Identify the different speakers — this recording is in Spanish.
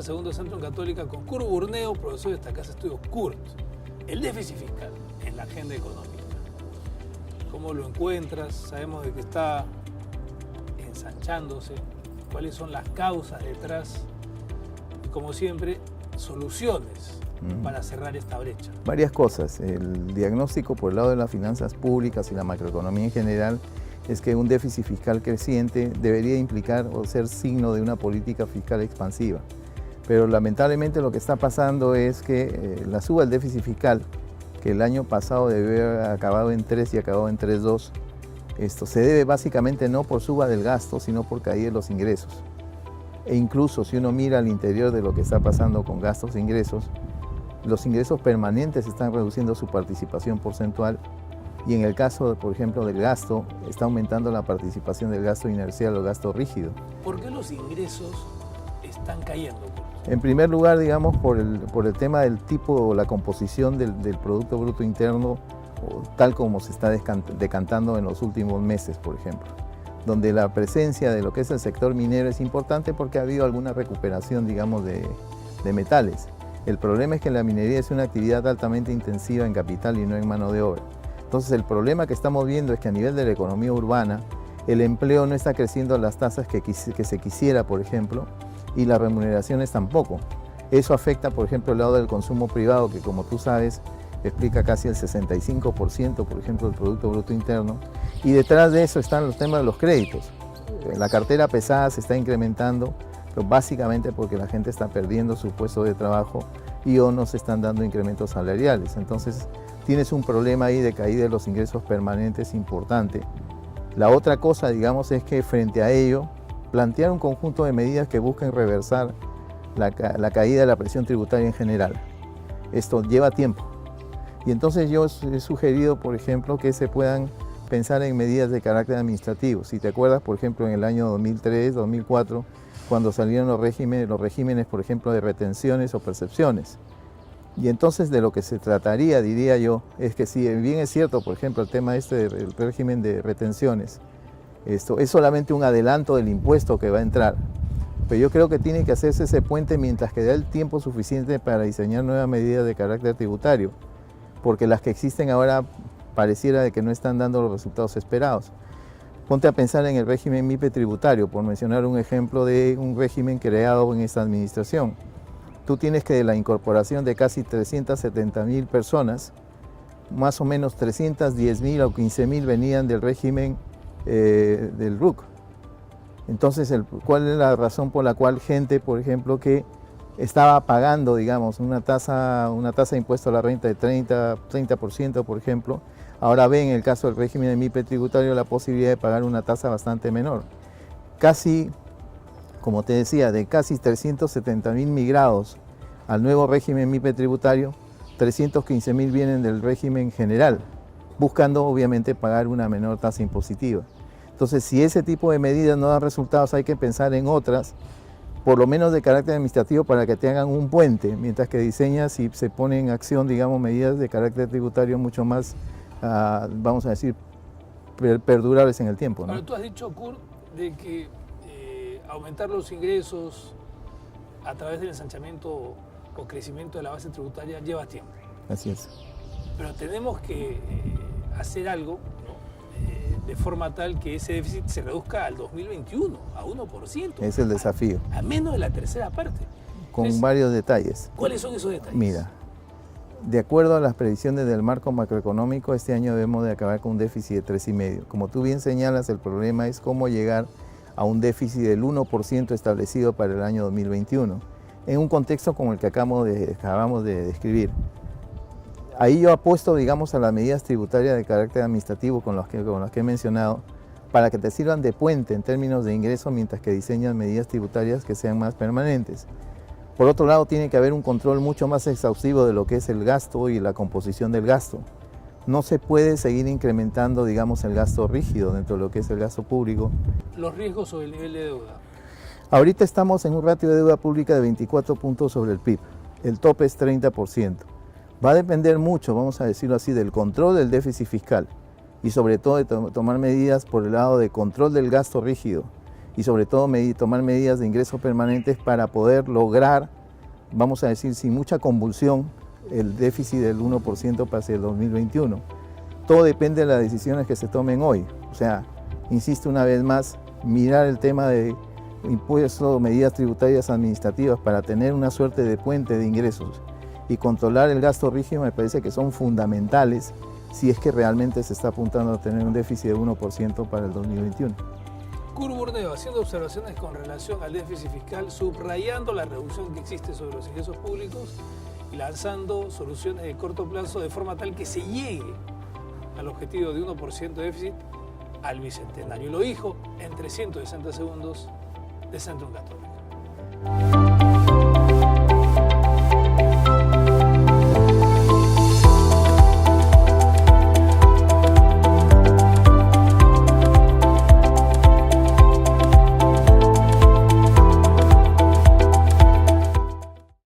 Speaker 1: segundo centro en Católica con Kurt Burneo, profesor de esta casa de estudios. Kurt, el déficit fiscal en la agenda económica. ¿Cómo lo encuentras? Sabemos de que está ensanchándose. ¿Cuáles son las causas detrás? Y como siempre, soluciones para cerrar esta brecha.
Speaker 2: Varias cosas. El diagnóstico por el lado de las finanzas públicas y la macroeconomía en general es que un déficit fiscal creciente debería implicar o ser signo de una política fiscal expansiva. Pero lamentablemente lo que está pasando es que la suba del déficit fiscal, que el año pasado debió haber acabado en 3 y acabó en 3,2, esto se debe básicamente no por suba del gasto, sino por caída de los ingresos. E incluso si uno mira al interior de lo que está pasando con gastos e ingresos, los ingresos permanentes están reduciendo su participación porcentual y en el caso, por ejemplo, del gasto, está aumentando la participación del gasto inercial o gasto rígido.
Speaker 1: ¿Por qué los ingresos están cayendo?
Speaker 2: En primer lugar, digamos, por el tema del tipo o la composición del Producto Bruto Interno, tal como se está decantando en los últimos meses, por ejemplo, donde la presencia de lo que es el sector minero es importante porque ha habido alguna recuperación, digamos, de metales. El problema es que la minería es una actividad altamente intensiva en capital y no en mano de obra. Entonces el problema que estamos viendo es que a nivel de la economía urbana el empleo no está creciendo a las tasas que se quisiera, por ejemplo, y las remuneraciones tampoco. Eso afecta, por ejemplo, el lado del consumo privado, que como tú sabes, explica casi el 65%, por ejemplo, del Producto Bruto Interno. Y detrás de eso están los temas de los créditos. La cartera pesada se está incrementando, pero básicamente porque la gente está perdiendo su puesto de trabajo y o no se están dando incrementos salariales. Entonces tienes un problema ahí de caída de los ingresos permanentes importante. La otra cosa, digamos, es que frente a ello, plantear un conjunto de medidas que busquen reversar la caída de la presión tributaria en general. Esto lleva tiempo. Y entonces yo he sugerido, por ejemplo, que se puedan pensar en medidas de carácter administrativo. Si te acuerdas, por ejemplo, en el año 2003, 2004, cuando salieron los regímenes, por ejemplo, de retenciones o percepciones. Y entonces de lo que se trataría, diría yo, es que si bien es cierto, por ejemplo, el tema del régimen de retenciones, esto es solamente un adelanto del impuesto que va a entrar, pero yo creo que tiene que hacerse ese puente mientras que dé el tiempo suficiente para diseñar nuevas medidas de carácter tributario, porque las que existen ahora pareciera de que no están dando los resultados esperados. Ponte a pensar en el régimen MIPE tributario, por mencionar un ejemplo de un régimen creado en esta administración. Tú tienes que de la incorporación de casi 370.000 personas, más o menos 310.000 o 15.000 venían del régimen del RUC. Entonces, ¿cuál es la razón por la cual gente, por ejemplo, que estaba pagando, digamos, una tasa de impuesto a la renta de 30%, por ejemplo, ahora ve en el caso del régimen de MIPE tributario la posibilidad de pagar una tasa bastante menor? Casi, como te decía, de casi 370.000 migrados al nuevo régimen MIPE tributario, 315.000 vienen del régimen general, buscando obviamente pagar una menor tasa impositiva. Entonces, si ese tipo de medidas no dan resultados, hay que pensar en otras, por lo menos de carácter administrativo, para que te hagan un puente, mientras que diseñas y se ponen en acción, digamos, medidas de carácter tributario mucho más, vamos a decir, perdurables en el tiempo, ¿no?
Speaker 1: Pero tú has dicho, Kurt, de que aumentar los ingresos a través del ensanchamiento o crecimiento de la base tributaria lleva tiempo.
Speaker 2: Así es.
Speaker 1: Pero tenemos que hacer algo, ¿no? De forma tal que ese déficit se reduzca al 2021, a 1%.
Speaker 2: Es el desafío.
Speaker 1: A menos de la tercera parte.
Speaker 2: Con
Speaker 1: Entonces,
Speaker 2: varios detalles.
Speaker 1: ¿cuáles son esos detalles?
Speaker 2: Mira, de acuerdo a las predicciones del marco macroeconómico, este año debemos de acabar con un déficit de 3,5. Como tú bien señalas, el problema es cómo llegar a un déficit del 1% establecido para el año 2021, en un contexto como el que acabamos de describir. Ahí yo apuesto, digamos, a las medidas tributarias de carácter administrativo con las que he mencionado, para que te sirvan de puente en términos de ingreso mientras que diseñas medidas tributarias que sean más permanentes. Por otro lado, tiene que haber un control mucho más exhaustivo de lo que es el gasto y la composición del gasto. No se puede seguir incrementando, digamos, el gasto rígido dentro de lo que es el gasto público.
Speaker 1: Los riesgos sobre el nivel de deuda.
Speaker 2: Ahorita estamos en un ratio de deuda pública de 24 puntos sobre el PIB. El tope es 30%. Va a depender mucho, vamos a decirlo así, del control del déficit fiscal y sobre todo de tomar medidas por el lado de control del gasto rígido y sobre todo tomar medidas de ingresos permanentes para poder lograr vamos a decir, sin mucha convulsión, el déficit del 1% para hacia el 2021. Todo depende de las decisiones que se tomen hoy. O sea, insisto una vez más, mirar el tema de impuestos, medidas tributarias administrativas para tener una suerte de puente de ingresos y controlar el gasto rígido me parece que son fundamentales si es que realmente se está apuntando a tener un déficit de 1% para el 2021.
Speaker 1: Kurt Burneo, haciendo observaciones con relación al déficit fiscal, subrayando la reducción que existe sobre los ingresos públicos y lanzando soluciones de corto plazo de forma tal que se llegue al objetivo de 1% de déficit al bicentenario. Lo dijo en 360 segundos de Centrum Católico.